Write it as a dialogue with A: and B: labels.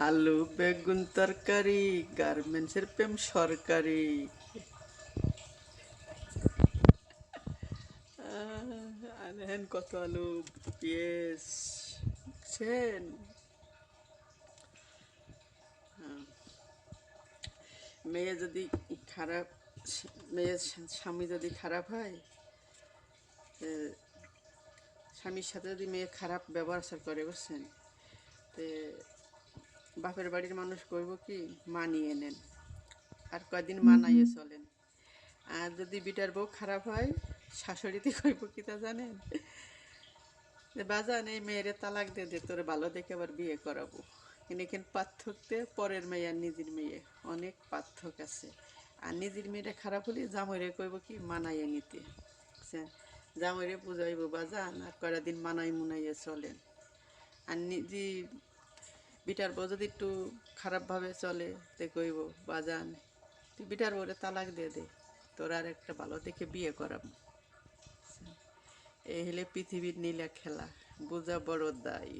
A: আলু বেগুন তরকারি, গার্মেন্টসের প্রেম সরকারি। আনেন কত আলু, পেঁয়াজ, বুঝছেন? মেয়ে যদি খারাপ, মেয়ের স্বামী যদি খারাপ হয়, স্বামীর সাথে যদি মেয়ে খারাপ ব্যবহার আচার করে, বুঝছেন, তে বাপের বাড়ির মানুষ কইব কি, মানিয়ে নেন, আর কয়দিন মানাইয়ে চলেন। আর যদি বিটার বউ খারাপ হয়, শাশুড়িতে কইব কি তা জানেন, যে বাজান এই মেয়েরে তালাক দে দে, তোরে ভালো দেখে আবার বিয়ে করাবো। কিন্তু এখানে পার্থক্যে পরের মেয়ে আর নিজের মেয়ে অনেক পার্থক্য আছে। আর নিজের মেয়েটা খারাপ হলে জামাইরে কইব কি, মানাইয়ে নিতে, বুঝছেন? জামাইরে বুঝাইব বাজান আর কয়টা দিন মানাই মুনাইয়ে চলেন। আর নিজে বিটার বউ যদি একটু খারাপভাবে চলে, তে কইব বাজান তুই বিটার বউরে তালাক দিয়ে দে, তোর আর একটা ভালো দেখে বিয়ে করাবো। এই হলে পৃথিবীর নীলা খেলা, বোঝা বড় দায়।